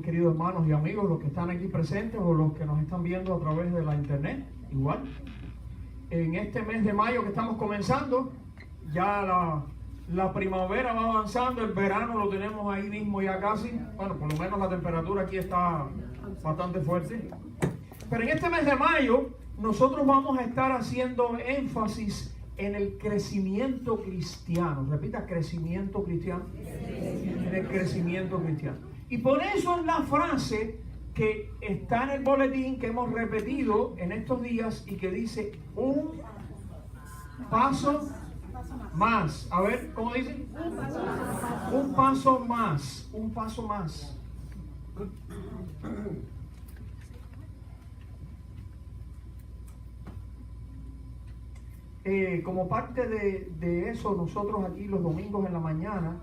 queridos hermanos y amigos, los que están aquí presentes o los que nos están viendo a través de la internet, igual. En este mes de mayo que estamos comenzando, ya la primavera va avanzando, el verano lo tenemos ahí mismo ya casi. Bueno, por lo menos la temperatura aquí está bastante fuerte. Pero en este mes de mayo, nosotros vamos a estar haciendo énfasis en el crecimiento cristiano. Repita, crecimiento cristiano. En el crecimiento cristiano. Y por eso es la frase que está en el boletín que hemos repetido en estos días y que dice un paso más. A ver, ¿cómo dice? Un paso más. Un paso más. Como parte de eso, nosotros aquí los domingos en la mañana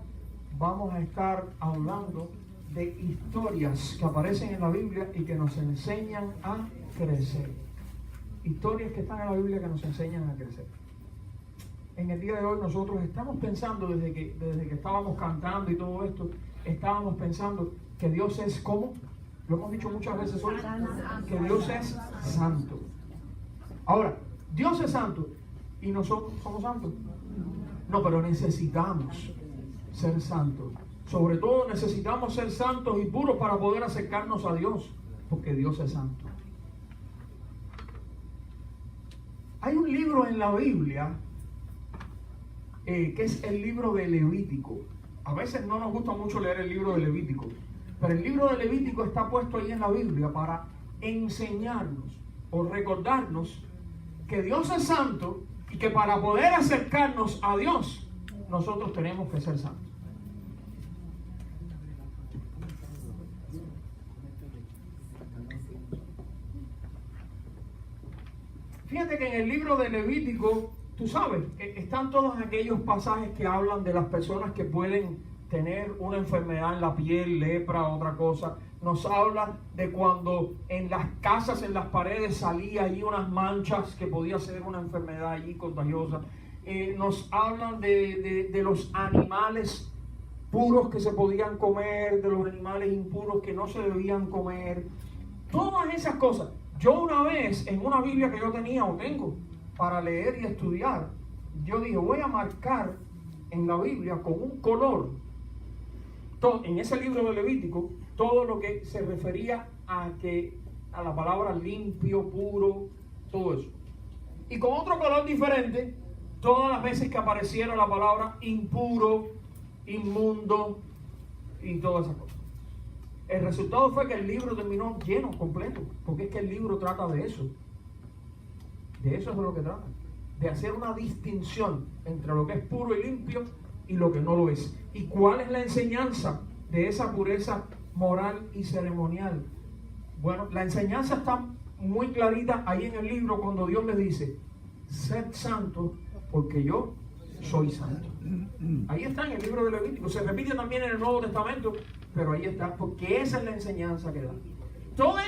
vamos a estar hablando de historias que aparecen en la Biblia y que nos enseñan a crecer. Historias que están en la Biblia que nos enseñan a crecer. En el día de hoy nosotros estamos pensando, desde que estábamos cantando y todo esto, estábamos pensando que Dios es ¿cómo? Lo hemos dicho muchas veces hoy, que Dios es santo. Ahora, Dios es santo. ¿Y nosotros somos santos? No, pero necesitamos ser santos. Sobre todo necesitamos ser santos y puros para poder acercarnos a Dios, porque Dios es santo. Hay un libro en la Biblia que es el libro de Levítico. A veces no nos gusta mucho leer el libro de Levítico, pero el libro de Levítico está puesto ahí en la Biblia para enseñarnos o recordarnos que Dios es santo y que para poder acercarnos a Dios, nosotros tenemos que ser santos. Fíjate que en el libro de Levítico, tú sabes, están todos aquellos pasajes que hablan de las personas que pueden tener una enfermedad en la piel, lepra, otra cosa. Nos habla de cuando en las casas, en las paredes salía allí unas manchas que podía ser una enfermedad allí contagiosa. Nos hablan de los animales puros que se podían comer, de los animales impuros que no se debían comer. Todas esas cosas. Yo una vez, en una Biblia que yo tenía o tengo para leer y estudiar, yo dije, voy a marcar en la Biblia con un color, en ese libro de Levítico, todo lo que se refería a la palabra limpio, puro, todo eso. Y con otro color diferente, todas las veces que apareciera la palabra impuro, inmundo y todas esas cosas. El resultado fue que el libro terminó lleno, completo, porque es que el libro trata de eso. De eso es de lo que trata. De hacer una distinción entre lo que es puro y limpio y lo que no lo es. ¿Y cuál es la enseñanza de esa pureza moral y ceremonial? Bueno, la enseñanza está muy clarita ahí en el libro cuando Dios le dice, sed santos porque yo soy santo. Ahí está en el libro de Levítico. Se repite también en el Nuevo Testamento, pero ahí está, porque esa es la enseñanza que da. Todos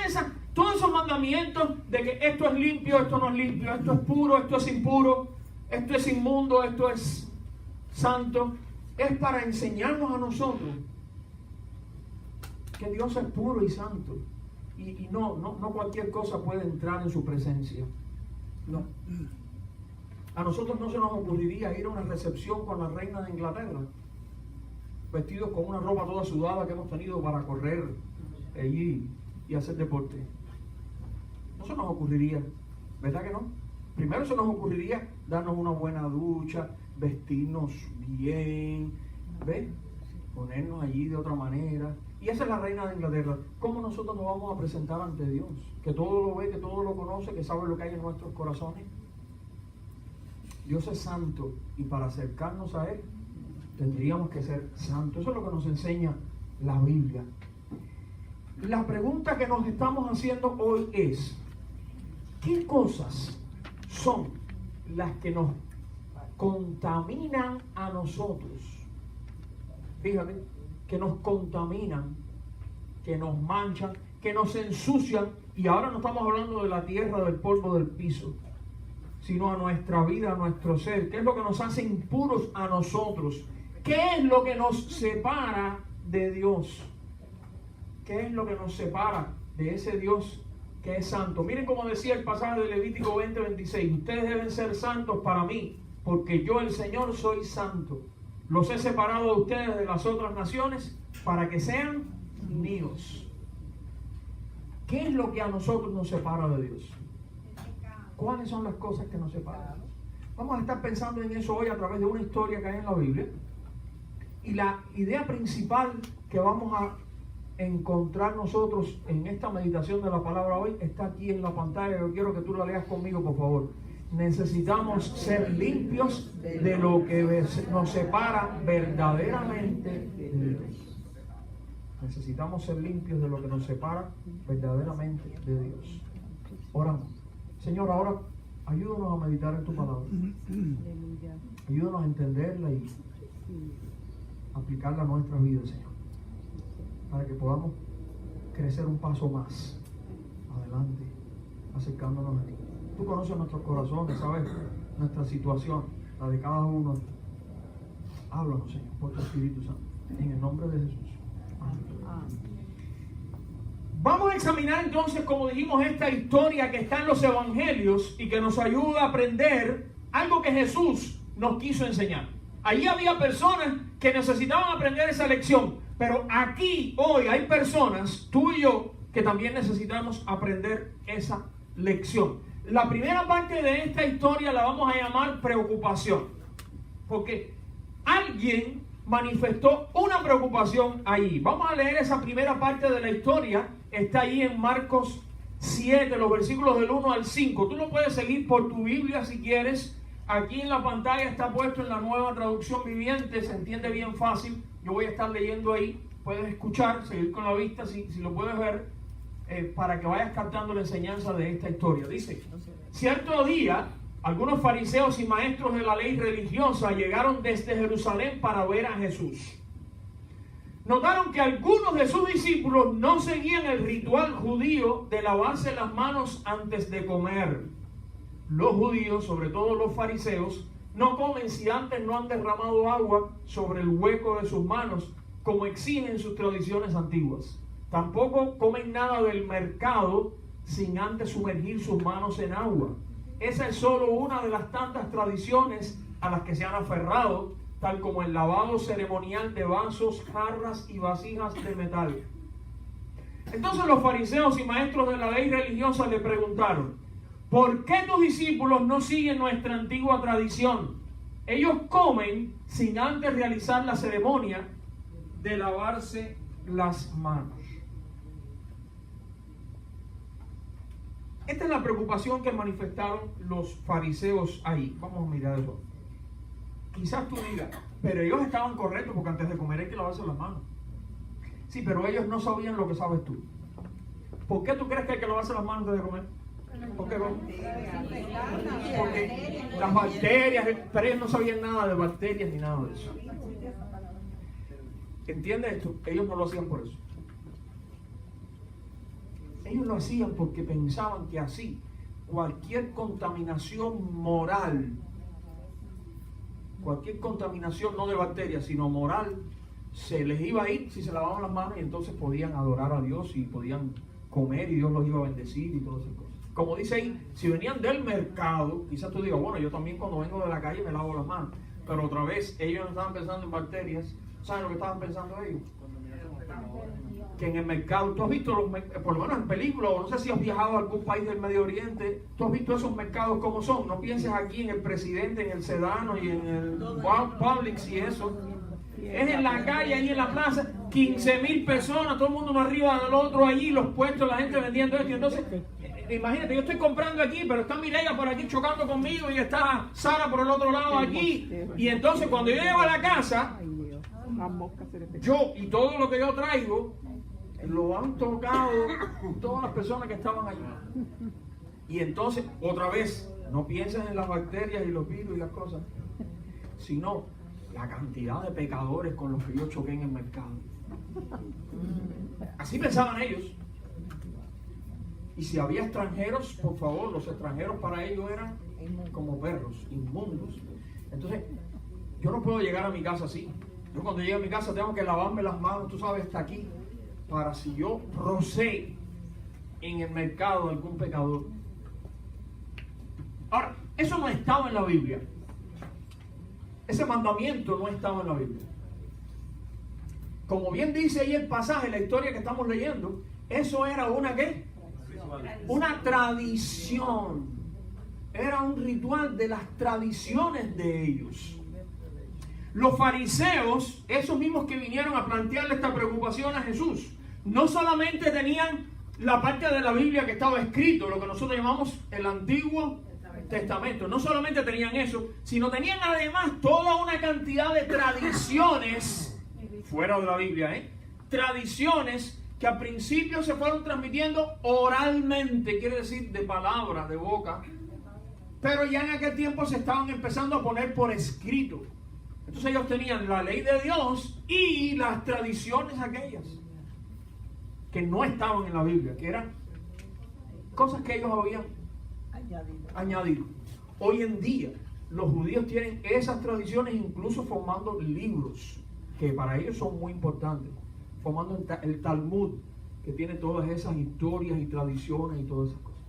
esos mandamientos de que esto es limpio, esto no es limpio, esto es puro, esto es impuro, esto es inmundo, esto es santo, es para enseñarnos a nosotros que Dios es puro y santo. Y no cualquier cosa puede entrar en su presencia. No. A nosotros no se nos ocurriría ir a una recepción con la reina de Inglaterra, vestidos con una ropa toda sudada que hemos tenido para correr allí y hacer deporte. No se nos ocurriría, ¿verdad que no? Primero se nos ocurriría darnos una buena ducha, vestirnos bien, ¿ves? Ponernos allí de otra manera. Y esa es la reina de Inglaterra. ¿Cómo nosotros nos vamos a presentar ante Dios? Que todo lo ve, que todo lo conoce, que sabe lo que hay en nuestros corazones. Dios es santo y para acercarnos a Él tendríamos que ser santos. Eso es lo que nos enseña la Biblia. La pregunta que nos estamos haciendo hoy es, ¿qué cosas son las que nos contaminan a nosotros? Fíjate, que nos contaminan, que nos manchan, que nos ensucian. Y ahora no estamos hablando de la tierra, del polvo del piso, sino a nuestra vida, a nuestro ser. ¿Qué es lo que nos hace impuros a nosotros? ¿Qué es lo que nos separa de Dios? ¿Qué es lo que nos separa de ese Dios que es santo? Miren cómo decía el pasaje de Levítico 20:26. Ustedes deben ser santos para mí, porque yo, el Señor, soy santo. Los he separado de ustedes de las otras naciones para que sean míos. ¿Qué es lo que a nosotros nos separa de Dios? ¿Cuáles son las cosas que nos separan? Vamos a estar pensando en eso hoy a través de una historia que hay en la Biblia. Y la idea principal que vamos a encontrar nosotros en esta meditación de la palabra hoy está aquí en la pantalla. Yo quiero que tú la leas conmigo, por favor. Necesitamos ser limpios de lo que nos separa verdaderamente de Dios. Necesitamos ser limpios de lo que nos separa verdaderamente de Dios. Oramos. Señor, ahora ayúdanos a meditar en tu palabra. Ayúdanos a entenderla y aplicarla a nuestra vida, Señor, para que podamos crecer un paso más adelante, acercándonos a ti. Tú conoces nuestros corazones, sabes nuestra situación, la de cada uno. Háblanos, Señor, por tu Espíritu Santo, en el nombre de Jesús. Amén. Vamos a examinar entonces, como dijimos, esta historia que está en los evangelios y que nos ayuda a aprender algo que Jesús nos quiso enseñar. Allí había personas que necesitaban aprender esa lección, pero aquí hoy hay personas, tú y yo, que también necesitamos aprender esa lección. La primera parte de esta historia la vamos a llamar preocupación, porque alguien manifestó una preocupación ahí. Vamos a leer esa primera parte de la historia. Está ahí en Marcos 7, los versículos del 1 al 5. Tú lo puedes seguir por tu Biblia si quieres. Aquí en la pantalla está puesto en la Nueva Traducción Viviente. Se entiende bien fácil. Yo voy a estar leyendo ahí. Puedes escuchar, seguir con la vista si lo puedes ver, para que vayas captando la enseñanza de esta historia. Dice: cierto día, algunos fariseos y maestros de la ley religiosa llegaron desde Jerusalén para ver a Jesús. Notaron que algunos de sus discípulos no seguían el ritual judío de lavarse las manos antes de comer. Los judíos, sobre todo los fariseos, no comen si antes no han derramado agua sobre el hueco de sus manos, como exigen sus tradiciones antiguas. Tampoco comen nada del mercado sin antes sumergir sus manos en agua. Esa es solo una de las tantas tradiciones a las que se han aferrado, tal como el lavado ceremonial de vasos, jarras y vasijas de metal. Entonces los fariseos y maestros de la ley religiosa le preguntaron: ¿por qué tus discípulos no siguen nuestra antigua tradición? Ellos comen sin antes realizar la ceremonia de lavarse las manos. Esta es la preocupación que manifestaron los fariseos ahí. Vamos a mirar eso. Quizás tú digas, pero ellos estaban correctos porque antes de comer hay que lavarse las manos. Sí, pero ellos no sabían lo que sabes tú. ¿Por qué tú crees que hay que lavarse las manos antes de comer? ¿Por qué? Porque las bacterias, pero ellos no sabían nada de bacterias ni nada de eso. ¿Entiendes esto? Ellos no lo hacían por eso. Ellos lo hacían porque pensaban que así cualquier contaminación moral, cualquier contaminación no de bacterias, sino moral, se les iba a ir si se lavaban las manos, y entonces podían adorar a Dios y podían comer y Dios los iba a bendecir y todas esas cosas. Como dice ahí, si venían del mercado, quizás tú digas, bueno, yo también cuando vengo de la calle me lavo las manos. Pero otra vez, ellos no estaban pensando en bacterias. ¿Saben lo que estaban pensando ellos? Que en el mercado, tú has visto, por lo menos en películas, o no sé si has viajado a algún país del Medio Oriente, tú has visto esos mercados como son. No pienses aquí en el Presidente, en el Sedano y en el Publix y eso. Es en la calle, ahí en la plaza, 15,000 personas, todo el mundo uno arriba del otro, allí los puestos, la gente vendiendo esto. Y entonces, imagínate, yo estoy comprando aquí, pero está Mireia por aquí chocando conmigo y está Sara por el otro lado aquí. Y entonces cuando yo llego a la casa, yo y todo lo que yo traigo, lo han tocado todas las personas que estaban allí. Y entonces, otra vez, no pienses en las bacterias y los virus y las cosas, sino la cantidad de pecadores con los que yo choqué en el mercado. Así pensaban ellos. Y si había extranjeros, por favor, los extranjeros para ellos eran como perros, inmundos. Entonces, yo no puedo llegar a mi casa así. Yo cuando llego a mi casa tengo que lavarme las manos, tú sabes, hasta aquí. para si yo rocé en el mercado de algún pecador. Ahora, eso no estaba en la Biblia. Ese mandamiento no estaba en la Biblia. Como bien dice ahí el pasaje, la historia que estamos leyendo, eso era una ¿qué? Una tradición. Era un ritual de las tradiciones de ellos. Los fariseos, esos mismos que vinieron a plantearle esta preocupación a Jesús, no solamente tenían la parte de la Biblia que estaba escrito, lo que nosotros llamamos el Antiguo Testamento. No solamente tenían eso, sino tenían además toda una cantidad de tradiciones fuera de la Biblia, tradiciones que al principio se fueron transmitiendo oralmente, quiere decir de palabra, de boca, pero ya en aquel tiempo se estaban empezando a poner por escrito. Entonces ellos tenían la ley de Dios y las tradiciones aquellas que no estaban en la Biblia, que eran cosas que ellos habían añadido. Hoy en día los judíos tienen esas tradiciones, incluso formando libros que para ellos son muy importantes, formando el Talmud, que tiene todas esas historias y tradiciones y todas esas cosas.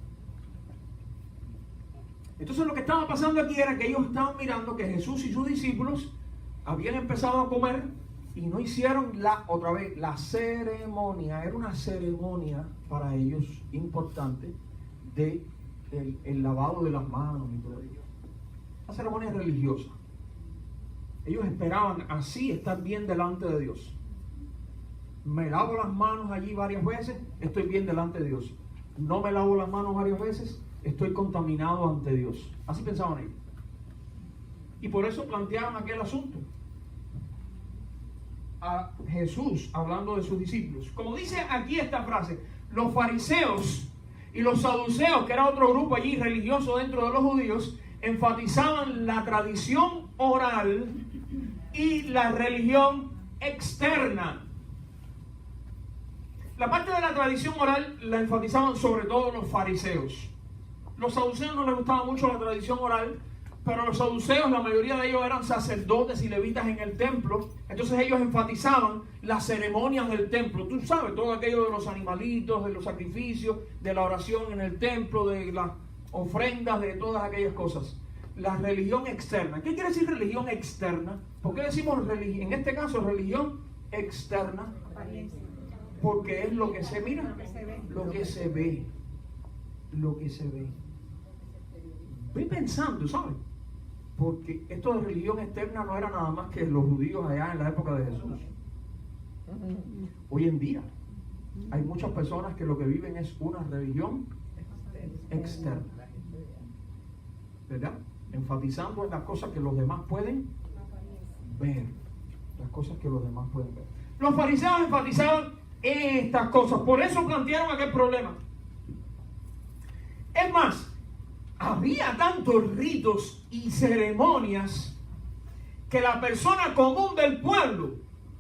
Entonces lo que estaba pasando aquí era que ellos estaban mirando que Jesús y sus discípulos habían empezado a comer y no hicieron la ceremonia. Era una ceremonia para ellos importante de el lavado de las manos y todo ello. Una ceremonia religiosa. Ellos esperaban así estar bien delante de Dios. Me lavo las manos allí varias veces, estoy bien delante de Dios. No me lavo las manos varias veces, estoy contaminado ante Dios. Así pensaban ellos. Y por eso plantearon aquel asunto a Jesús hablando de sus discípulos. Como dice aquí esta frase, los fariseos y los saduceos, que era otro grupo allí religioso dentro de los judíos, enfatizaban la tradición oral y la religión externa. La parte de la tradición oral la enfatizaban sobre todo los fariseos. Los saduceos no les gustaba mucho la tradición oral, pero los saduceos, la mayoría de ellos eran sacerdotes y levitas en el templo. Entonces ellos enfatizaban las ceremonias del templo. Tú sabes, todo aquello de los animalitos, de los sacrificios, de la oración en el templo, de las ofrendas, de todas aquellas cosas. La religión externa. ¿Qué quiere decir religión externa? ¿Por qué decimos en este caso religión externa? Porque es lo que se mira, lo que se ve. Lo que se ve. Voy pensando, ¿sabes? Porque esto de religión externa no era nada más que los judíos allá en la época de Jesús. Hoy en día hay muchas personas que lo que viven es una religión externa, ¿verdad? Enfatizando en las cosas que los demás pueden ver. Las cosas que los demás pueden ver. Los fariseos enfatizaban estas cosas, por eso plantearon aquel problema. Es más, había tantos ritos y ceremonias que la persona común del pueblo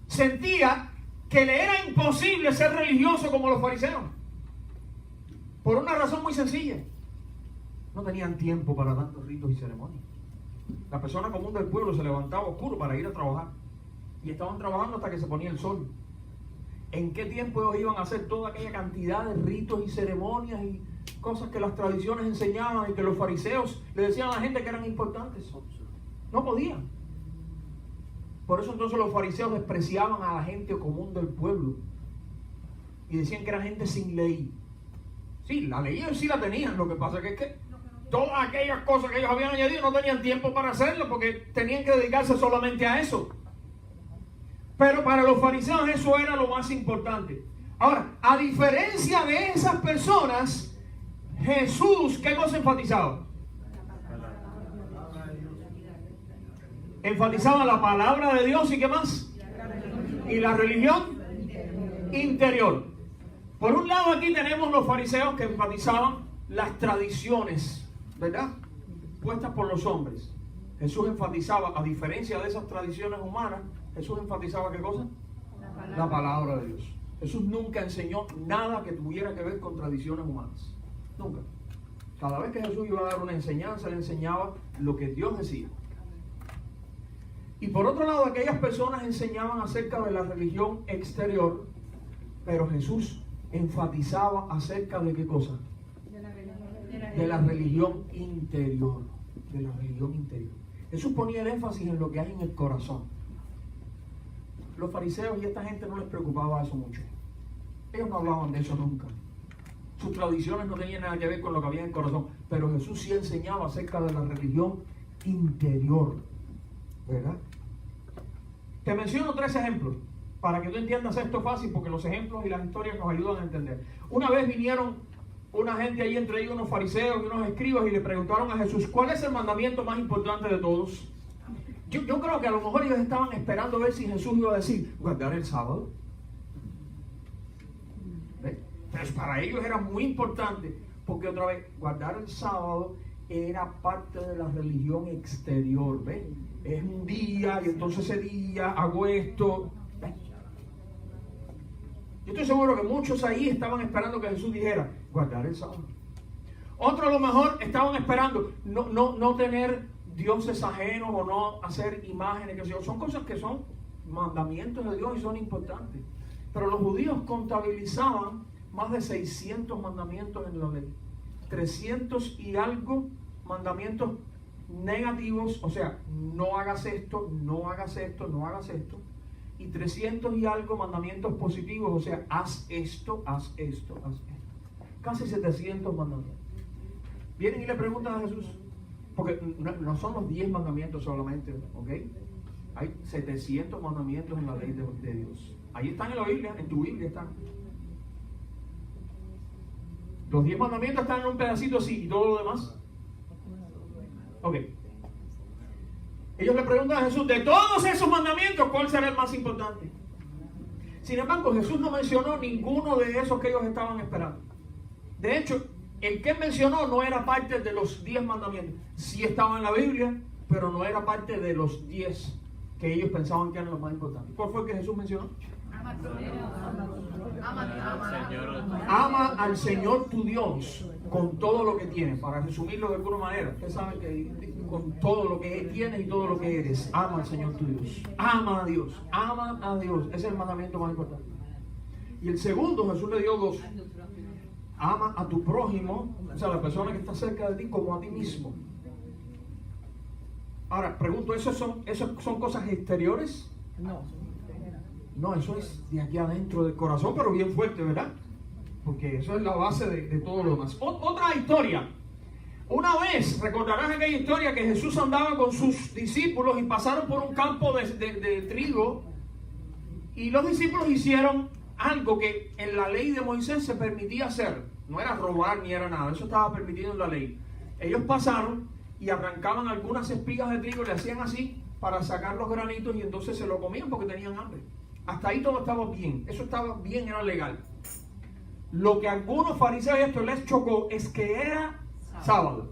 sentía que le era imposible ser religioso como los fariseos. Por una razón muy sencilla. No tenían tiempo para tantos ritos y ceremonias. La persona común del pueblo se levantaba oscuro para ir a trabajar. Y estaban trabajando hasta que se ponía el sol. ¿En qué tiempo ellos iban a hacer toda aquella cantidad de ritos y ceremonias y cosas que las tradiciones enseñaban y que los fariseos le decían a la gente que eran importantes? No podían. Por eso entonces los fariseos despreciaban a la gente común del pueblo y decían que era gente sin ley. Sí, la ley ellos sí la tenían, lo que pasa es que todas aquellas cosas que ellos habían añadido no tenían tiempo para hacerlo porque tenían que dedicarse solamente a eso. Pero para los fariseos eso era lo más importante. Ahora, a diferencia de esas personas, Jesús, ¿qué cosa enfatizaba? Enfatizaba la palabra de Dios y ¿qué más? Y la religión interior. Por un lado aquí tenemos los fariseos que enfatizaban las tradiciones, ¿verdad? Puestas por los hombres. Jesús enfatizaba, a diferencia de esas tradiciones humanas, Jesús enfatizaba ¿qué cosa? La palabra de Dios. Jesús nunca enseñó nada que tuviera que ver con tradiciones humanas. Nunca. Cada vez que Jesús iba a dar una enseñanza, le enseñaba lo que Dios decía. Y por otro lado, aquellas personas enseñaban acerca de la religión exterior, Pero Jesús enfatizaba acerca de qué cosa. De la religión interior. De la religión interior. Jesús ponía el énfasis en lo que hay en el corazón. Los fariseos y esta gente no les preocupaba eso mucho. Ellos no hablaban de eso nunca. Sus tradiciones no tenían nada que ver con lo que había en el corazón. Pero Jesús sí enseñaba acerca de la religión interior. ¿Verdad? Te menciono 3 ejemplos para que tú entiendas esto fácil, porque los ejemplos y las historias nos ayudan a entender. Una vez vinieron una gente ahí, entre ellos unos fariseos y unos escribas, y le preguntaron a Jesús: ¿cuál es el mandamiento más importante de todos? Yo creo que a lo mejor ellos estaban esperando ver si Jesús iba a decir: guardar el sábado. ¿Ves? Pero para ellos era muy importante, porque otra vez, guardar el sábado era parte de la religión exterior. ¿Ves? Es un día, y entonces ese día hago esto. ¿Ves? Yo estoy seguro que muchos ahí estaban esperando que Jesús dijera: guardar el sábado. Otros a lo mejor estaban esperando no tener dioses ajenos o no hacer imágenes, que son cosas que son mandamientos de Dios y son importantes. Pero los judíos contabilizaban más de 600 mandamientos en la ley. 300 y algo mandamientos negativos, o sea, no hagas esto, no hagas esto, no hagas esto. Y 300 y algo mandamientos positivos, o sea, haz esto, haz esto, haz esto. Casi 700 mandamientos. Vienen y le preguntan a Jesús, porque no son los 10 mandamientos solamente, ¿ok? Hay 700 mandamientos en la ley de Dios. Ahí están en la Biblia, en tu Biblia están. Los 10 mandamientos están en un pedacito así, y todo lo demás. Ok. Ellos le preguntan a Jesús: de todos esos mandamientos, ¿cuál será el más importante? Sin embargo, Jesús no mencionó ninguno de esos que ellos estaban esperando. De hecho, el que mencionó no era parte de los 10 mandamientos. Sí estaba en la Biblia, pero no era parte de los 10 que ellos pensaban que eran los más importantes. ¿Cuál fue el que Jesús mencionó? Ama al Señor tu Dios con todo lo que tienes. Para resumirlo de alguna manera, usted sabe que con todo lo que tienes y todo lo que eres, ama al Señor tu Dios. Ama a Dios, ama a Dios. Ese es el mandamiento más importante. Y el segundo, Jesús le dio 2. Ama a tu prójimo, o sea, la persona que está cerca de ti, como a ti mismo. Ahora, pregunto, ¿eso son cosas exteriores? No, eso es de aquí adentro del corazón, pero bien fuerte, ¿verdad? Porque eso es la base de todo lo demás. Otra historia. Una vez, recordarás aquella historia que Jesús andaba con sus discípulos y pasaron por un campo de trigo, y los discípulos hicieron algo que en la ley de Moisés se permitía hacer. No era robar ni era nada, eso estaba permitido en la ley. Ellos pasaron y arrancaban algunas espigas de trigo, le hacían así para sacar los granitos, y entonces se lo comían porque tenían hambre. Hasta ahí todo estaba bien, eso estaba bien, era legal. Lo que a algunos fariseos esto les chocó es que era sábado.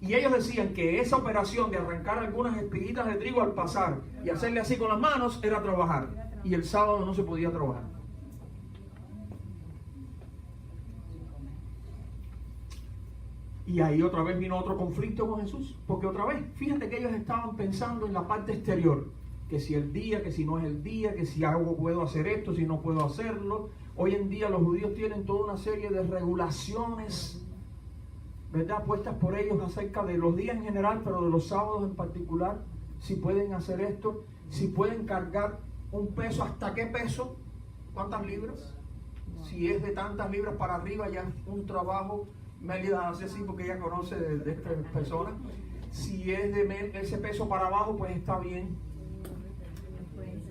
Y ellos decían que esa operación de arrancar algunas espiguitas de trigo al pasar y hacerle así con las manos era trabajar. Y el sábado no se podía trabajar. Y ahí otra vez vino otro conflicto con Jesús. Porque otra vez, fíjate que ellos estaban pensando en la parte exterior. Que si el día, que si no es el día, que si hago puedo hacer esto, si no puedo hacerlo. Hoy en día los judíos tienen toda una serie de regulaciones, ¿verdad?, puestas por ellos acerca de los días en general, pero de los sábados en particular. Si pueden hacer esto, si pueden cargar un peso, ¿hasta qué peso? ¿Cuántas libras? Si es de tantas libras para arriba, ya es un trabajo. Melida hace así porque ella conoce de esta persona. Si es de ese peso para abajo, pues está bien.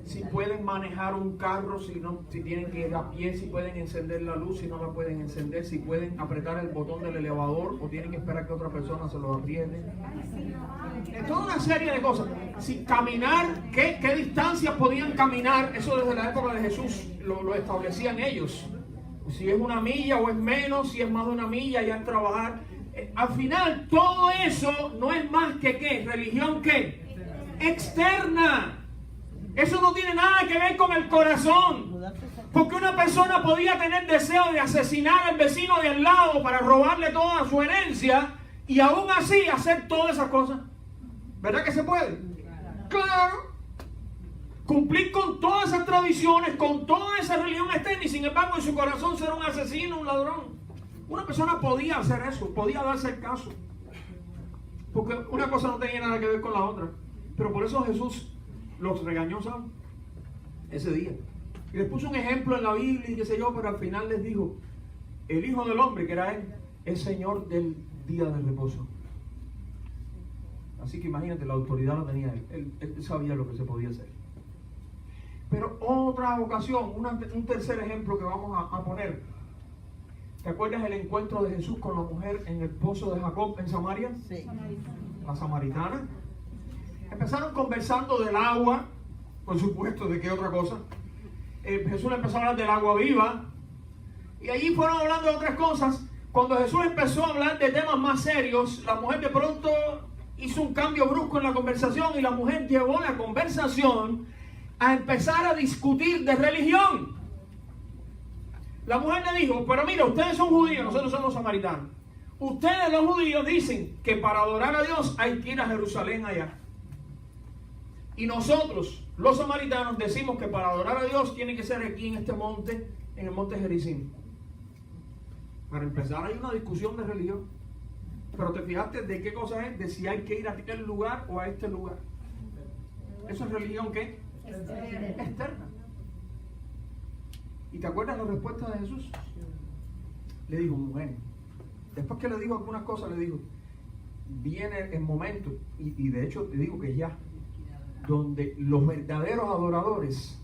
Si pueden manejar un carro, si tienen que ir a pie, si pueden encender la luz, si no la pueden encender, si pueden apretar el botón del elevador o tienen que esperar que otra persona se lo apriete. Es toda una serie de cosas. Si caminar, ¿qué distancias podían caminar? Eso desde la época de Jesús lo establecían ellos. Si es 1 milla o es menos, si es más de 1 milla, ya es trabajar. Al final, todo eso no es más que ¿qué? Religión ¿qué? Externa. Eso no tiene nada que ver con el corazón. Porque una persona podía tener deseo de asesinar al vecino de al lado para robarle toda su herencia y aún así hacer todas esas cosas. ¿Verdad que se puede? Claro. cumplir con todas esas tradiciones, con toda esa religión externa, y sin embargo en su corazón ser un asesino, un ladrón. Una persona podía hacer eso, podía darse el caso, porque una cosa no tenía nada que ver con la otra. Pero por eso Jesús los regañó, ¿saben? Ese día. Y les puso un ejemplo en la Biblia y qué sé yo, pero al final les dijo, el Hijo del Hombre, que era Él, es Señor del día de reposo. Así que imagínate, la autoridad la tenía Él. Él sabía lo que se podía hacer. Pero otra ocasión, un tercer ejemplo que vamos a poner. ¿Te acuerdas el encuentro de Jesús con la mujer en el pozo de Jacob en Samaria? Sí. La samaritana. Empezaron conversando del agua, por supuesto, ¿de qué otra cosa? Jesús le empezó a hablar del agua viva. Y allí fueron hablando de otras cosas. Cuando Jesús empezó a hablar de temas más serios, la mujer de pronto hizo un cambio brusco en la conversación y la mujer llevó la conversación a empezar a discutir de religión. La mujer le dijo, pero mira, ustedes son judíos, nosotros somos samaritanos. Ustedes los judíos dicen que para adorar a Dios hay que ir a Jerusalén allá. Y nosotros, los samaritanos, decimos que para adorar a Dios tiene que ser aquí en este monte, en el monte Gerizim. Para empezar hay una discusión de religión. Pero te fijaste de qué cosa es, de si hay que ir a aquel lugar o a este lugar. ¿Eso es religión qué? Externa. ¿Y te acuerdas la respuesta de Jesús? Le dijo, mujer, después que le dijo algunas cosas, le dijo, viene el momento, y de hecho te digo que ya, donde los verdaderos adoradores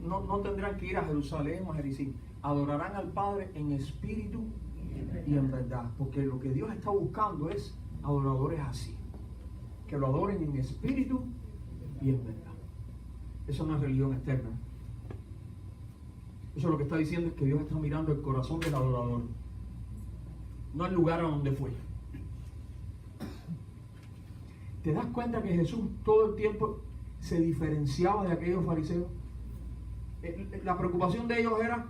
no tendrán que ir a Jerusalén o a Jericín, adorarán al Padre en espíritu y en verdad, porque lo que Dios está buscando es adoradores así, que lo adoren en espíritu y en verdad. Eso no es religión externa. Eso lo que está diciendo es que Dios está mirando el corazón del adorador, no el lugar a donde fue. ¿Te das cuenta que Jesús todo el tiempo se diferenciaba de aquellos fariseos? La preocupación de ellos era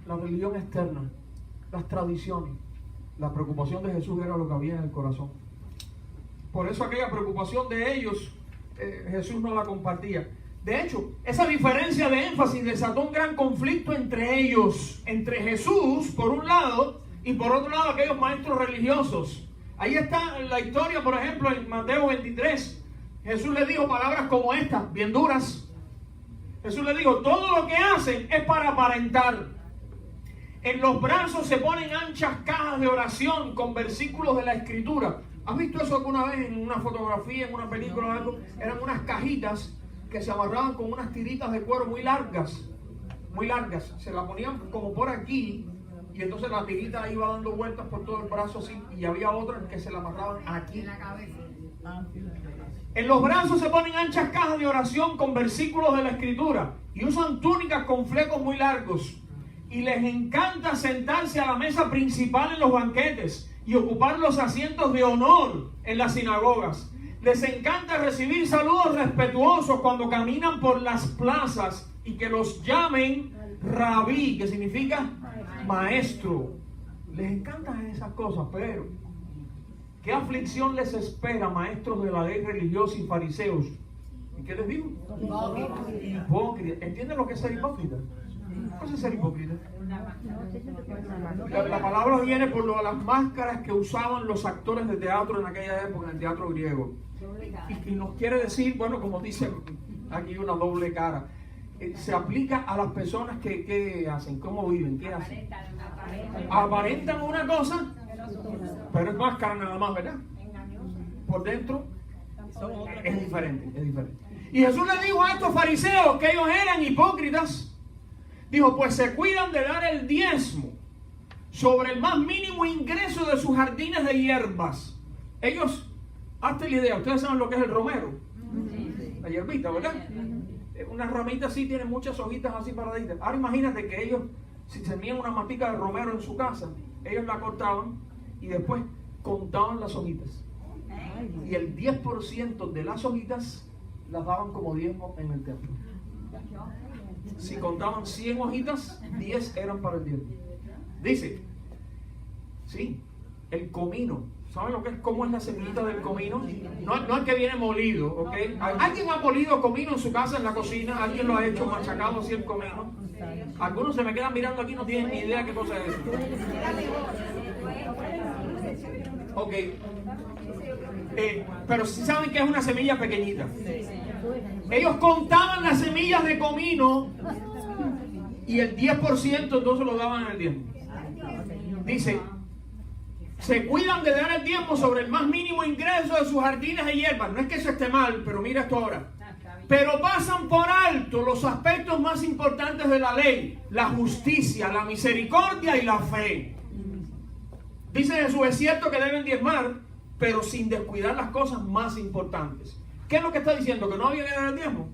la religión externa, las tradiciones. La preocupación de Jesús era lo que había en el corazón. Por eso aquella preocupación de ellos, Jesús no la compartía. De hecho, esa diferencia de énfasis desató un gran conflicto entre ellos, entre Jesús por un lado y por otro lado aquellos maestros religiosos. Ahí está la historia, por ejemplo, en Mateo 23. Jesús le dijo palabras como estas, bien duras. Jesús le dijo, todo lo que hacen es para aparentar. En los brazos se ponen anchas cajas de oración con versículos de la Escritura. ¿Has visto eso alguna vez en una fotografía, en una película o algo? Eran unas cajitas que se amarraban con unas tiritas de cuero muy largas. Muy largas. Se la ponían como por aquí. Y entonces la tirita iba dando vueltas por todo el brazo así. Y había otras que se la amarraban aquí. En los brazos se ponen anchas cajas de oración con versículos de la Escritura. Y usan túnicas con flecos muy largos. Y les encanta sentarse a la mesa principal en los banquetes y ocupar los asientos de honor en las sinagogas. Les encanta recibir saludos respetuosos cuando caminan por las plazas y que los llamen rabí, que significa maestro. Les encantan esas cosas, pero ¿qué aflicción les espera, maestros de la ley religiosa y fariseos? ¿Y qué les digo? Hipócrita. ¿Entienden lo que es ser hipócrita? ¿Qué es ser hipócrita? La palabra viene por lo de las máscaras que usaban los actores de teatro en aquella época, en el teatro griego. Y nos quiere decir, bueno, como dice aquí, una doble cara. Se aplica a las personas que hacen, cómo viven, qué hacen. Aparentan una cosa, pero es máscara nada más, ¿verdad? Por dentro es diferente, es diferente. Y Jesús le dijo a estos fariseos que ellos eran hipócritas. Dijo, pues se cuidan de dar el diezmo sobre el más mínimo ingreso de sus jardines de hierbas. Ellos, hazte la idea, ustedes saben lo que es el romero. La hierbita, ¿verdad? Una ramita así tiene muchas hojitas así paraditas. Ahora imagínate que ellos, si tenían una matica de romero en su casa, ellos la cortaban y después contaban las hojitas. Y el 10% de las hojitas las daban como diezmo en el templo. Si contaban 100 hojitas, 10 eran para el diezmo. Dice, sí, el comino ¿Saben lo que es? ¿Cómo es la semillita del comino? No es que viene molido, ¿ok? ¿Alguien ha molido comino en su casa, en la cocina? ¿Alguien lo ha hecho machacado así el comino? Algunos se me quedan mirando aquí, no tienen ni idea qué cosa es eso. Ok. Pero sí saben que es una semilla pequeñita. Ellos contaban las semillas de comino y el 10% entonces lo daban en el diezmo. Dice, se cuidan de dar el diezmo sobre el más mínimo ingreso de sus jardines de hierbas. No es que eso esté mal, pero mira esto ahora. Pero pasan por alto los aspectos más importantes de la ley: la justicia, la misericordia y la fe. Dice Jesús, es cierto que deben diezmar, pero sin descuidar las cosas más importantes. ¿Qué es lo que está diciendo? ¿Que no había que dar el diezmo?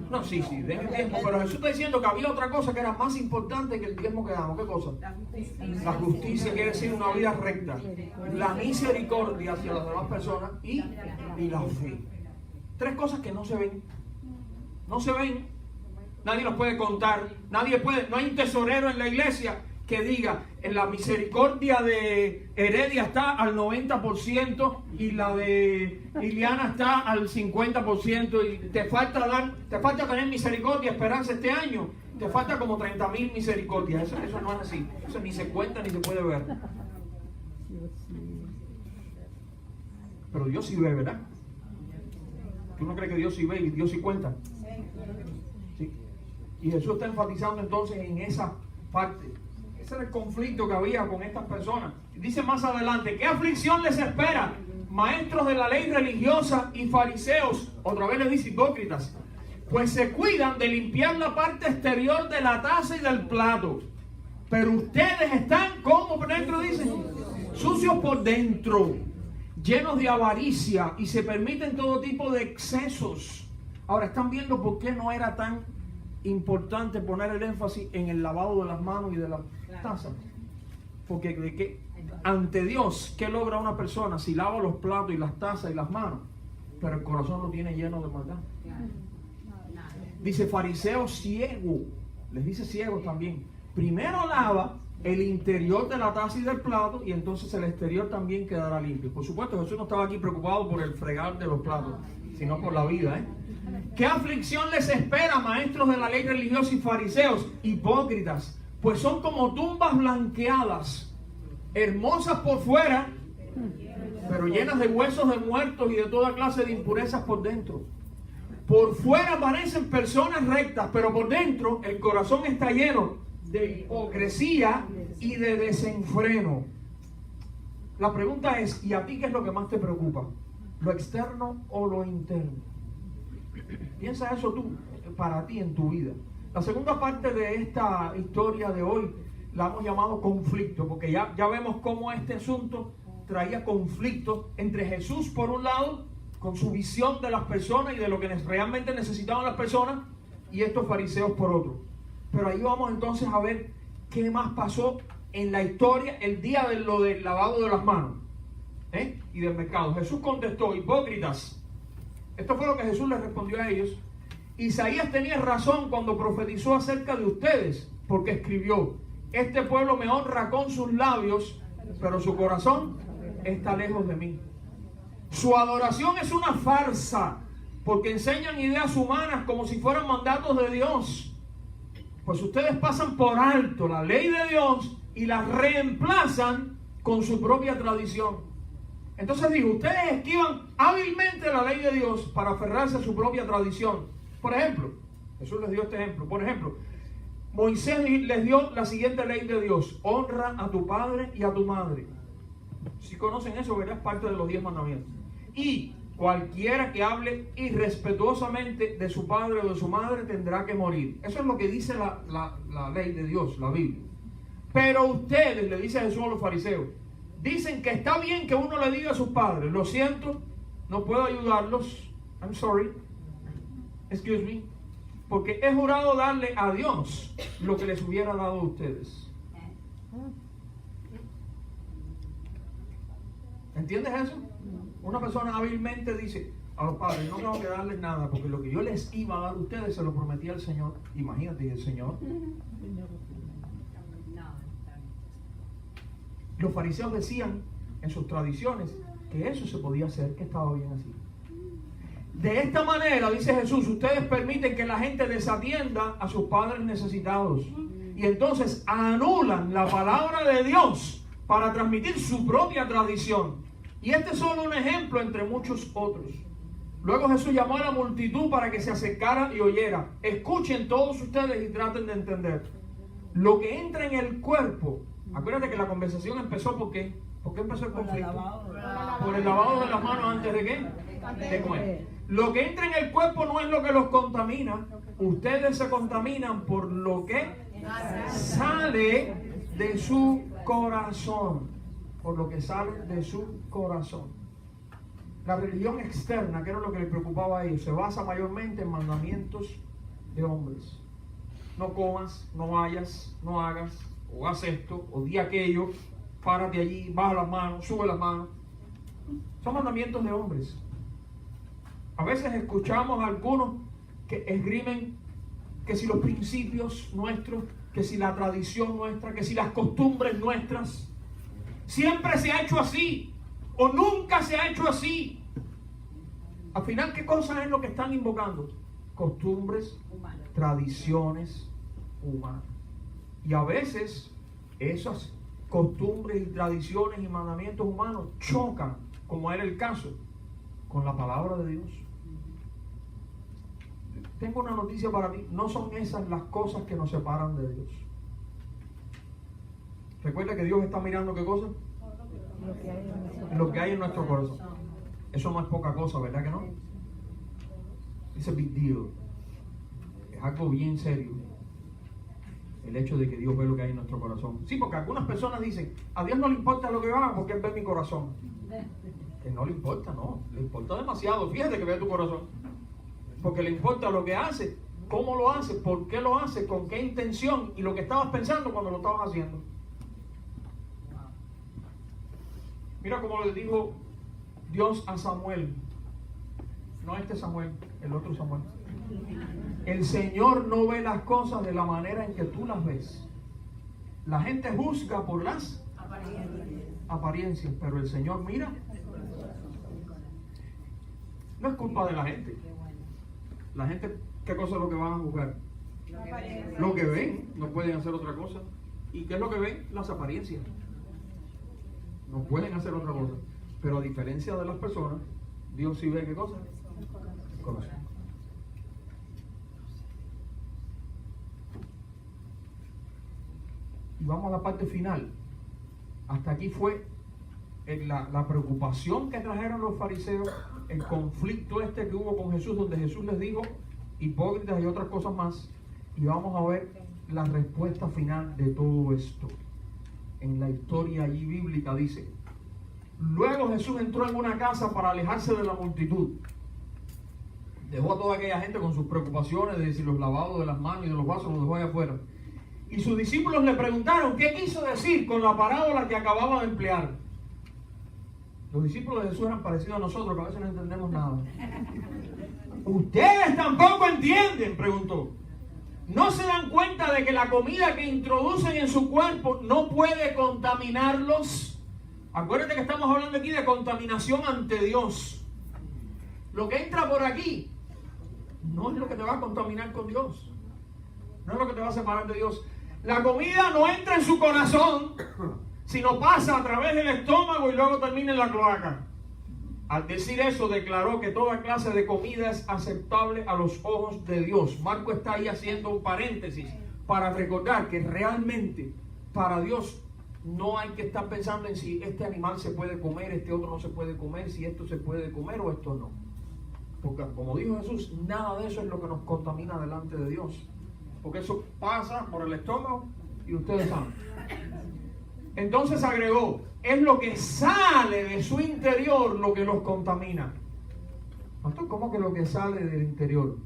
No, sí, den el diezmo, pero Jesús está diciendo que había otra cosa que era más importante que el diezmo que damos. ¿Qué cosa? La justicia quiere decir una vida recta, la misericordia hacia las demás personas y la fe. Tres cosas que no se ven. No se ven, nadie los puede contar, no hay un tesorero en la iglesia que diga, en la misericordia de Heredia está al 90% y la de Iliana está al 50%, y te falta tener misericordia, esperanza este año, te falta como 30,000 misericordias. Eso no es así, eso ni se cuenta ni se puede ver. Pero Dios sí ve, ¿verdad? ¿Tú no crees que Dios sí ve y Dios sí cuenta? Sí. Y Jesús está enfatizando entonces en esa parte. Ese era el conflicto que había con estas personas. Dice más adelante, ¿qué aflicción les espera? Maestros de la ley religiosa y fariseos, otra vez les dice hipócritas, pues se cuidan de limpiar la parte exterior de la taza y del plato, pero ustedes están, ¿cómo por dentro dicen? Sucios por dentro, llenos de avaricia y se permiten todo tipo de excesos. Ahora están viendo por qué no era tan importante poner el énfasis en el lavado de las manos y de las tazas. Porque ante Dios, ¿qué logra una persona si lava los platos y las tazas y las manos, pero el corazón lo tiene lleno de maldad? Dice fariseo ciego, les dice ciegos también. Primero lava el interior de la taza y del plato y entonces el exterior también quedará limpio. Por supuesto, Jesús no estaba aquí preocupado por el fregar de los platos, sino por la vida, ¿Qué aflicción les espera, maestros de la ley religiosa y fariseos, hipócritas? Pues son como tumbas blanqueadas, hermosas por fuera, pero llenas de huesos de muertos y de toda clase de impurezas por dentro. Por fuera parecen personas rectas, pero por dentro el corazón está lleno de hipocresía y de desenfreno. La pregunta es, ¿y a ti qué es lo que más te preocupa? ¿Lo externo o lo interno? Piensa eso tú, para ti en tu vida. La segunda parte de esta historia de hoy la hemos llamado conflicto, porque ya vemos cómo este asunto traía conflicto entre Jesús por un lado, con su visión de las personas y de lo que realmente necesitaban las personas, y estos fariseos por otro. Pero ahí vamos entonces a ver qué más pasó en la historia el día de lo del lavado de las manos y del mercado. Jesús contestó, hipócritas. Esto fue lo que Jesús les respondió a ellos. Isaías tenía razón cuando profetizó acerca de ustedes, porque escribió, este pueblo me honra con sus labios, pero su corazón está lejos de mí. Su adoración es una farsa, porque enseñan ideas humanas como si fueran mandatos de Dios. Pues ustedes pasan por alto la ley de Dios y la reemplazan con su propia tradición. Entonces digo, ustedes esquivan hábilmente la ley de Dios para aferrarse a su propia tradición. Por ejemplo, Jesús les dio este ejemplo. Por ejemplo, Moisés les dio la siguiente ley de Dios: honra a tu padre y a tu madre. Si conocen eso, verás parte de los 10 mandamientos. Y cualquiera que hable irrespetuosamente de su padre o de su madre tendrá que morir. Eso es lo que dice la ley de Dios, la Biblia. Pero ustedes, le dice Jesús a los fariseos, dicen que está bien que uno le diga a sus padres, lo siento, no puedo ayudarlos, I'm sorry, excuse me, porque he jurado darle a Dios lo que les hubiera dado a ustedes. ¿Entiendes eso? Una persona hábilmente dice a los padres, no tengo que darles nada, porque lo que yo les iba a dar a ustedes se lo prometí al Señor. Imagínate, el Señor. Los fariseos decían, en sus tradiciones, que eso se podía hacer, que estaba bien así. De esta manera, dice Jesús, ustedes permiten que la gente desatienda a sus padres necesitados. Y entonces anulan la palabra de Dios para transmitir su propia tradición. Y este es solo un ejemplo entre muchos otros. Luego Jesús llamó a la multitud para que se acercara y oyera. Escuchen todos ustedes y traten de entender. Lo que entra en el cuerpo. Acuérdate que la conversación empezó ¿por qué? ¿Por qué empezó el conflicto? Por el lavado de las manos antes de ¿qué? De comer. Lo que entra en el cuerpo no es lo que los contamina. Ustedes se contaminan por lo que sale de su corazón. Por lo que sale de su corazón. La religión externa, que era lo que les preocupaba a ellos, se basa mayormente en mandamientos de hombres. No comas, no vayas, no hagas, o haz esto, o di aquello, párate allí, baja las manos, sube las manos. Son mandamientos de hombres. A veces escuchamos a algunos que esgrimen que si los principios nuestros, que si la tradición nuestra, que si las costumbres nuestras, siempre se ha hecho así, o nunca se ha hecho así. Al final, ¿qué cosa es lo que están invocando? Costumbres, tradiciones humanas. Y a veces esas costumbres y tradiciones y mandamientos humanos chocan, como era el caso, con la palabra de Dios. Tengo una noticia para ti. No son esas las cosas que nos separan de Dios. Recuerda que Dios está mirando ¿qué cosa? Lo que hay en nuestro corazón. Eso no es poca cosa, ¿verdad que no? Es a big deal. Es algo bien serio. El hecho de que Dios ve lo que hay en nuestro corazón. Sí, porque algunas personas dicen, a Dios no le importa lo que yo haga porque Él ve mi corazón. Que no le importa, no. Le importa demasiado. Fíjate que ve tu corazón. Porque le importa lo que hace, cómo lo hace, por qué lo hace, con qué intención y lo que estabas pensando cuando lo estabas haciendo. Mira cómo le dijo Dios a Samuel. No este Samuel, el otro Samuel. El Señor no ve las cosas de la manera en que tú las ves. La gente juzga por las apariencias, pero el Señor mira. No es culpa de la gente. La gente, ¿qué cosa es lo que van a juzgar? Lo que ven, no pueden hacer otra cosa. ¿Y qué es lo que ven? Las apariencias. No pueden hacer otra cosa. Pero a diferencia de las personas, Dios sí ve ¿qué cosa? Corazón. Y vamos a la parte final. Hasta aquí fue la preocupación que trajeron los fariseos, el conflicto que hubo con Jesús, donde Jesús les dijo hipócritas y otras cosas más. Y vamos a ver la respuesta final de todo esto. En la historia allí bíblica dice: luego Jesús entró en una casa para alejarse de la multitud. Dejó a toda aquella gente con sus preocupaciones de si los lavados de las manos y de los vasos los dejó allá afuera. Y sus discípulos le preguntaron qué quiso decir con la parábola que acababa de emplear. Los discípulos de Jesús eran parecidos a nosotros, que a veces no entendemos nada. ¿Ustedes tampoco entienden?, preguntó. ¿No se dan cuenta de que la comida que introducen en su cuerpo no puede contaminarlos? Acuérdate que estamos hablando aquí de contaminación ante Dios. Lo que entra por aquí no es lo que te va a contaminar con Dios. No es lo que te va a separar de Dios. La comida no entra en su corazón, sino pasa a través del estómago y luego termina en la cloaca. Al decir eso, declaró que toda clase de comida es aceptable a los ojos de Dios. Marco está ahí haciendo un paréntesis para recordar que realmente para Dios no hay que estar pensando en si este animal se puede comer, este otro no se puede comer, si esto se puede comer o esto no. Porque como dijo Jesús, nada de eso es lo que nos contamina delante de Dios. Porque eso pasa por el estómago y ustedes saben. Entonces agregó, es lo que sale de su interior lo que los contamina. Pastor, ¿cómo que lo que sale del interior?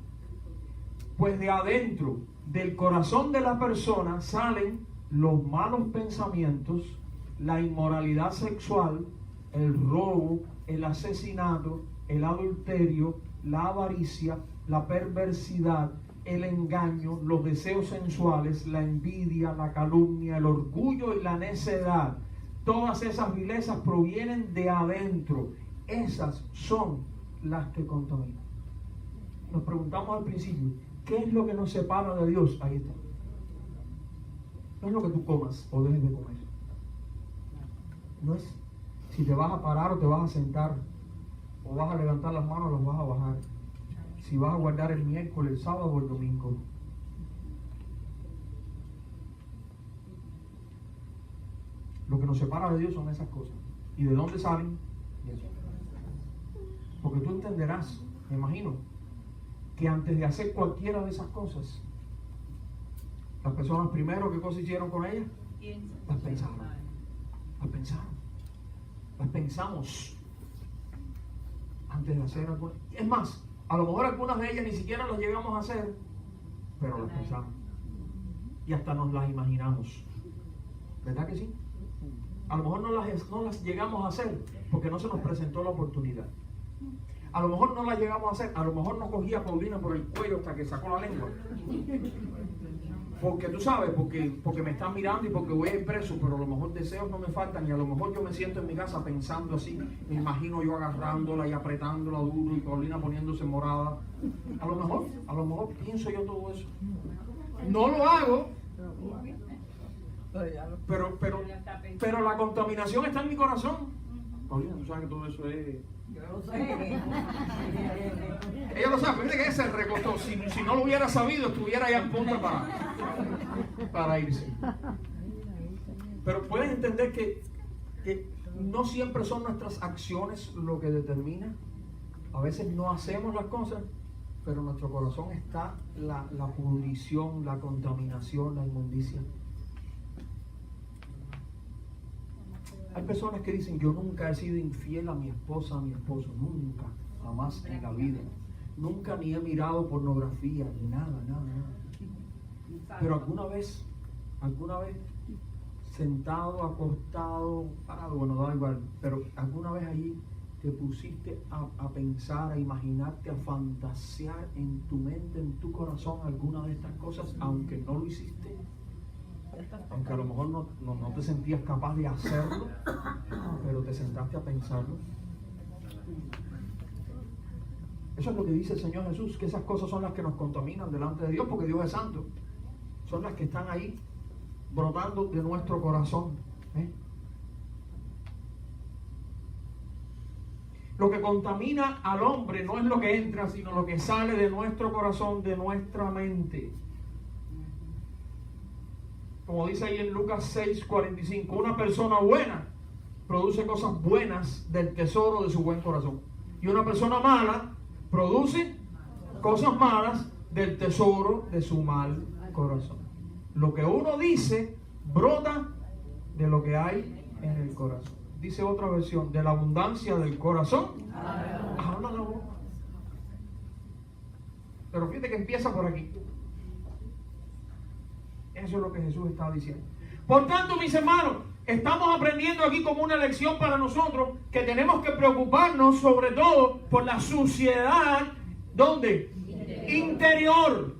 Pues de adentro, del corazón de la persona, salen los malos pensamientos, la inmoralidad sexual, el robo, el asesinato, el adulterio, la avaricia, la perversidad, el engaño, los deseos sensuales, la envidia, la calumnia, el orgullo y la necedad. Todas esas vilezas provienen de adentro. Esas son las que contaminan. Nos preguntamos al principio, ¿qué es lo que nos separa de Dios? Ahí está. No es lo que tú comas o dejes de comer. No es si te vas a parar o te vas a sentar, o vas a levantar las manos o las vas a bajar. Si vas a guardar el miércoles, el sábado o el domingo. Lo que nos separa de Dios son esas cosas. ¿Y de dónde salen? De eso. Porque tú entenderás, me imagino, que antes de hacer cualquiera de esas cosas, las personas primero, ¿qué cosas hicieron con ellas? Las pensaron. Las pensaron. Las pensamos antes de hacer algo. Es más, a lo mejor algunas de ellas ni siquiera las llegamos a hacer, pero las pensamos. Y hasta nos las imaginamos. ¿Verdad que sí? A lo mejor no las llegamos a hacer porque no se nos presentó la oportunidad. A lo mejor no las llegamos a hacer, a lo mejor no cogía a Paulina por el cuello hasta que sacó la lengua. Porque tú sabes, porque me están mirando y porque voy a ir preso, pero a lo mejor deseos no me faltan y a lo mejor yo me siento en mi casa pensando así, me imagino yo agarrándola y apretándola duro y Paulina poniéndose morada. A lo mejor pienso yo todo eso. No lo hago, pero la contaminación está en mi corazón. Paulina, tú sabes que todo eso es... Yo lo sé. Ella lo sabe, fíjate que ese recostó. Si no lo hubiera sabido, estuviera ya en punta para irse. Pero puedes entender que no siempre son nuestras acciones lo que determina. A veces no hacemos las cosas, pero en nuestro corazón está la pudrición, la contaminación, la inmundicia. Hay personas que dicen, yo nunca he sido infiel a mi esposa, a mi esposo, nunca, jamás en la vida. Nunca ni he mirado pornografía, ni nada. Pero alguna vez, sentado, acostado, parado, bueno, da igual, pero alguna vez allí te pusiste a pensar, a imaginarte, a fantasear en tu mente, en tu corazón alguna de estas cosas, aunque no lo hiciste. Aunque a lo mejor no te sentías capaz de hacerlo, pero te sentaste a pensarlo. Eso es lo que dice el Señor Jesús, que esas cosas son las que nos contaminan delante de Dios, porque Dios es santo. Son las que están ahí brotando de nuestro corazón. Lo que contamina al hombre no es lo que entra, sino lo que sale de nuestro corazón, de nuestra mente. Como dice ahí en Lucas 6:45, una persona buena produce cosas buenas del tesoro de su buen corazón. Y una persona mala produce cosas malas del tesoro de su mal corazón. Lo que uno dice brota de lo que hay en el corazón. Dice otra versión, de la abundancia del corazón habla la boca. Pero fíjate que empieza por aquí. Eso es lo que Jesús está diciendo. Por tanto, mis hermanos, estamos aprendiendo aquí como una lección para nosotros que tenemos que preocuparnos sobre todo por la suciedad, ¿dónde? Interior.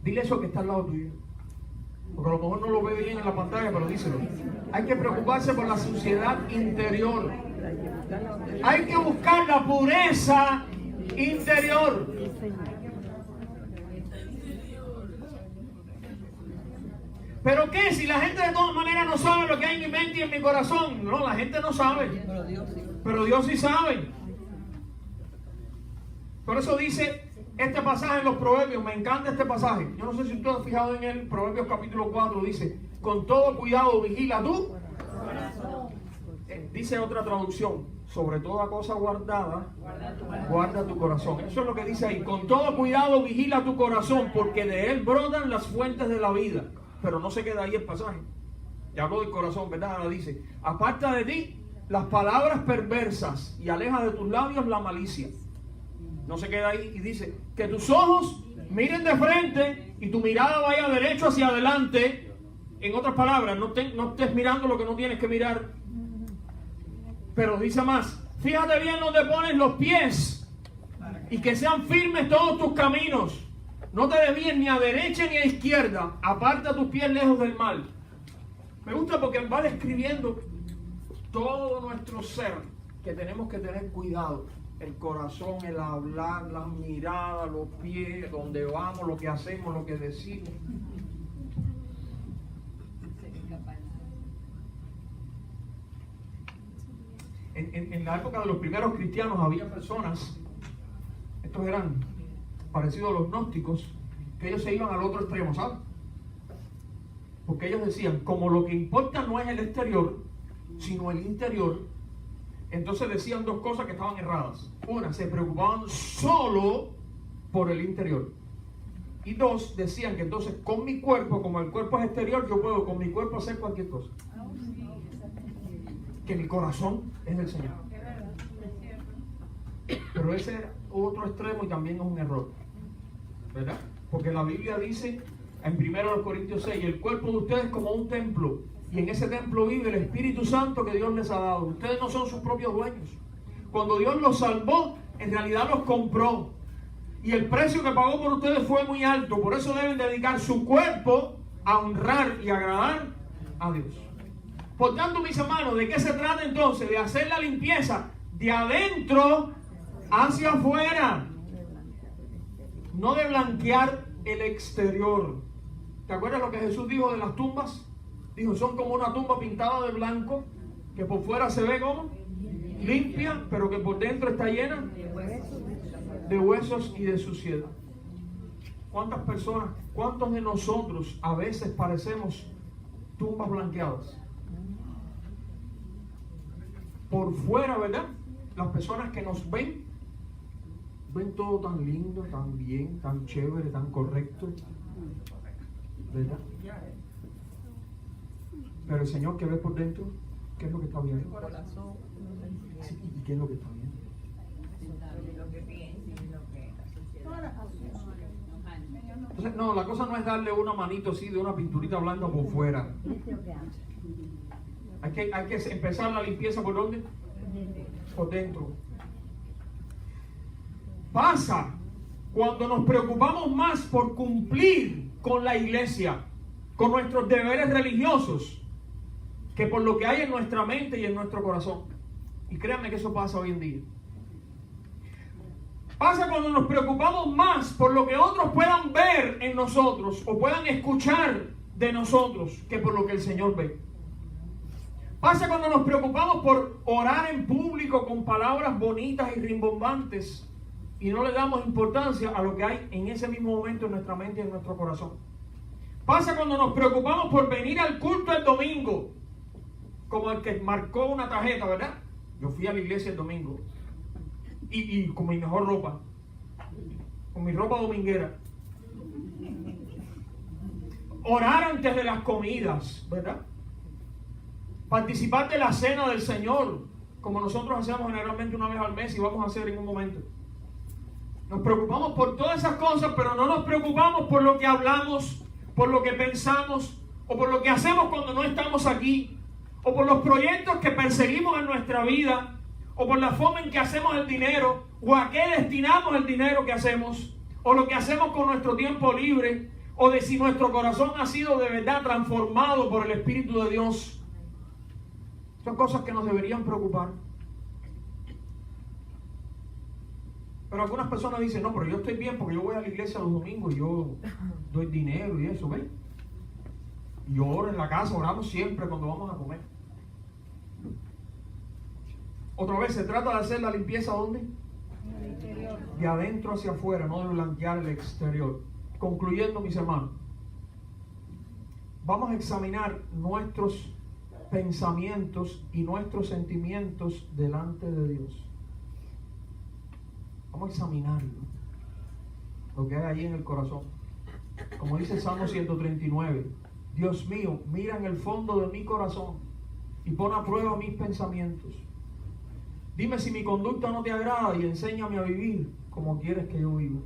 Dile eso que está al lado tuyo. Porque a lo mejor no lo ve bien en la pantalla, pero díselo. Hay que preocuparse por la suciedad interior. Hay que buscar la pureza interior. ¿Pero qué? Si la gente de todas maneras no sabe lo que hay en mi mente y en mi corazón. No, la gente no sabe. Pero Dios sí sabe. Por eso dice este pasaje en los Proverbios. Me encanta este pasaje. Yo no sé si usted ha fijado en él. Proverbios capítulo 4 dice, con todo cuidado vigila tú. Dice otra traducción, sobre toda cosa guardada, guarda tu corazón. Eso es lo que dice ahí. Con todo cuidado vigila tu corazón, porque de él brotan las fuentes de la vida. Pero no se queda ahí el pasaje. Ya habló del corazón, ¿verdad? Ahora dice, aparta de ti las palabras perversas y aleja de tus labios la malicia. No se queda ahí y dice, que tus ojos miren de frente y tu mirada vaya derecho hacia adelante. En otras palabras, no estés mirando lo que no tienes que mirar. Pero dice más, fíjate bien donde pones los pies y que sean firmes todos tus caminos. No te desvíes ni a derecha ni a izquierda. Aparta tus pies lejos del mal. Me gusta porque va describiendo todo nuestro ser, que tenemos que tener cuidado. El corazón, el hablar, las miradas, los pies, donde vamos, lo que hacemos, lo que decimos. En la época de los primeros cristianos había personas, estos eran parecidos a los gnósticos, que ellos se iban al otro extremo, ¿sabes? Porque ellos decían, como lo que importa no es el exterior, sino el interior, entonces decían dos cosas que estaban erradas. Una, se preocupaban solo por el interior. Y dos, decían que entonces con mi cuerpo, como el cuerpo es exterior, yo puedo con mi cuerpo hacer cualquier cosa. Que mi corazón es del Señor. Pero ese es otro extremo y también es un error, ¿verdad? Porque la Biblia dice en 1 Corintios 6, el cuerpo de ustedes es como un templo, y en ese templo vive el Espíritu Santo que Dios les ha dado. Ustedes no son sus propios dueños. Cuando Dios los salvó, en realidad los compró, y el precio que pagó por ustedes fue muy alto. Por eso deben dedicar su cuerpo a honrar y agradar a Dios. Por tanto, mis hermanos, ¿de qué se trata entonces? De hacer la limpieza de adentro hacia afuera, no de blanquear el exterior. ¿Te acuerdas lo que Jesús dijo de las tumbas? Dijo, son como una tumba pintada de blanco, que por fuera se ve como limpia, pero que por dentro está llena de huesos y de suciedad. ¿Cuántas personas, cuántos de nosotros a veces parecemos tumbas blanqueadas? Por fuera, ¿verdad? Las personas que nos ven todo tan lindo, tan bien, tan chévere, tan correcto, ¿verdad? Pero el Señor que ve por dentro, ¿qué es lo que está viendo? Sí, ¿y qué es lo que está viendo? Entonces, no, la cosa no es darle una manito así de una pinturita blanca por fuera. Hay que empezar la limpieza ¿por dónde? Por dentro. Pasa cuando nos preocupamos más por cumplir con la iglesia, con nuestros deberes religiosos, que por lo que hay en nuestra mente y en nuestro corazón. Y créanme que eso pasa hoy en día. Pasa cuando nos preocupamos más por lo que otros puedan ver en nosotros o puedan escuchar de nosotros que por lo que el Señor ve. Pasa cuando nos preocupamos por orar en público con palabras bonitas y rimbombantes y no le damos importancia a lo que hay en ese mismo momento en nuestra mente y en nuestro corazón. Pasa cuando nos preocupamos por venir al culto el domingo, como el que marcó una tarjeta, ¿verdad? Yo fui a la iglesia el domingo y con mi mejor ropa, con mi ropa dominguera. Orar antes de las comidas, ¿verdad? Participar de la cena del Señor, como nosotros hacemos generalmente una vez al mes y vamos a hacer en un momento. Nos preocupamos por todas esas cosas, pero no nos preocupamos por lo que hablamos, por lo que pensamos, o por lo que hacemos cuando no estamos aquí, o por los proyectos que perseguimos en nuestra vida, o por la forma en que hacemos el dinero, o a qué destinamos el dinero que hacemos, o lo que hacemos con nuestro tiempo libre, o de si nuestro corazón ha sido de verdad transformado por el Espíritu de Dios. Son cosas que nos deberían preocupar. Pero algunas personas dicen, no, pero yo estoy bien porque yo voy a la iglesia los domingos y yo doy dinero y eso, ¿ven? Y yo oro en la casa, oramos siempre cuando vamos a comer. Otra vez, se trata de hacer la limpieza ¿dónde? De adentro hacia afuera, no de blanquear el exterior. Concluyendo, mis hermanos, vamos a examinar nuestros pensamientos y nuestros sentimientos delante de Dios. Vamos a examinarlo, lo que hay ahí en el corazón. Como dice el Salmo 139, Dios mío, mira en el fondo de mi corazón y pon a prueba mis pensamientos. Dime si mi conducta no te agrada y enséñame a vivir como quieres que yo viva.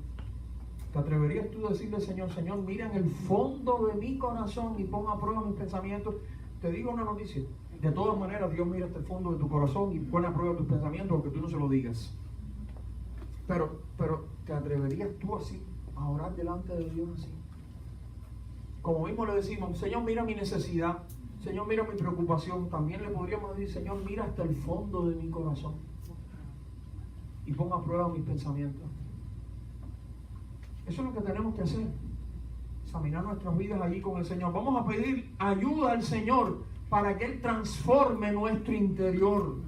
¿Te atreverías tú a decirle al Señor, Señor, mira en el fondo de mi corazón y pon a prueba mis pensamientos? Te digo una noticia, de todas maneras Dios mira hasta el fondo de tu corazón y pone a prueba tus pensamientos aunque tú no se lo digas. Pero ¿te atreverías tú así a orar delante de Dios así? Como mismo le decimos, Señor, mira mi necesidad, Señor, mira mi preocupación. También le podríamos decir, Señor, mira hasta el fondo de mi corazón y pon a prueba mis pensamientos. Eso es lo que tenemos que hacer, examinar nuestras vidas allí con el Señor. Vamos a pedir ayuda al Señor para que Él transforme nuestro interior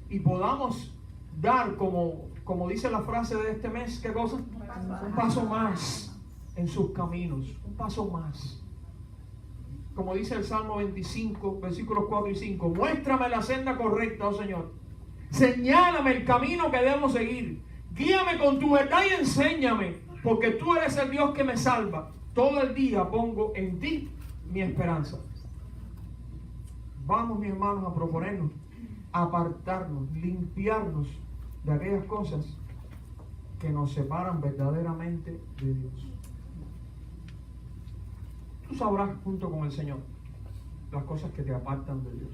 y podamos dar, como dice la frase de este mes, ¿qué cosa? Un paso más en sus caminos, un paso más. Como dice el Salmo 25, versículos 4 y 5, muéstrame la senda correcta, oh Señor. Señálame el camino que debemos seguir. Guíame con tu verdad y enséñame, porque tú eres el Dios que me salva. Todo el día pongo en ti mi esperanza. Vamos, mis hermanos, a proponernos, a apartarnos, limpiarnos de aquellas cosas que nos separan verdaderamente de Dios. Tú sabrás junto con el Señor las cosas que te apartan de Dios.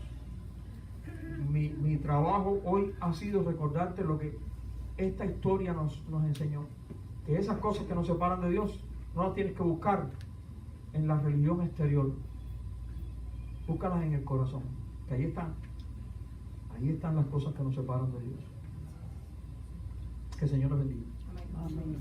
Mi trabajo hoy ha sido recordarte lo que esta historia nos enseñó. Que esas cosas que nos separan de Dios no las tienes que buscar en la religión exterior. Búscalas en el corazón, que ahí están. Ahí están las cosas que nos separan de Dios. Que el Señor nos bendiga. Amén.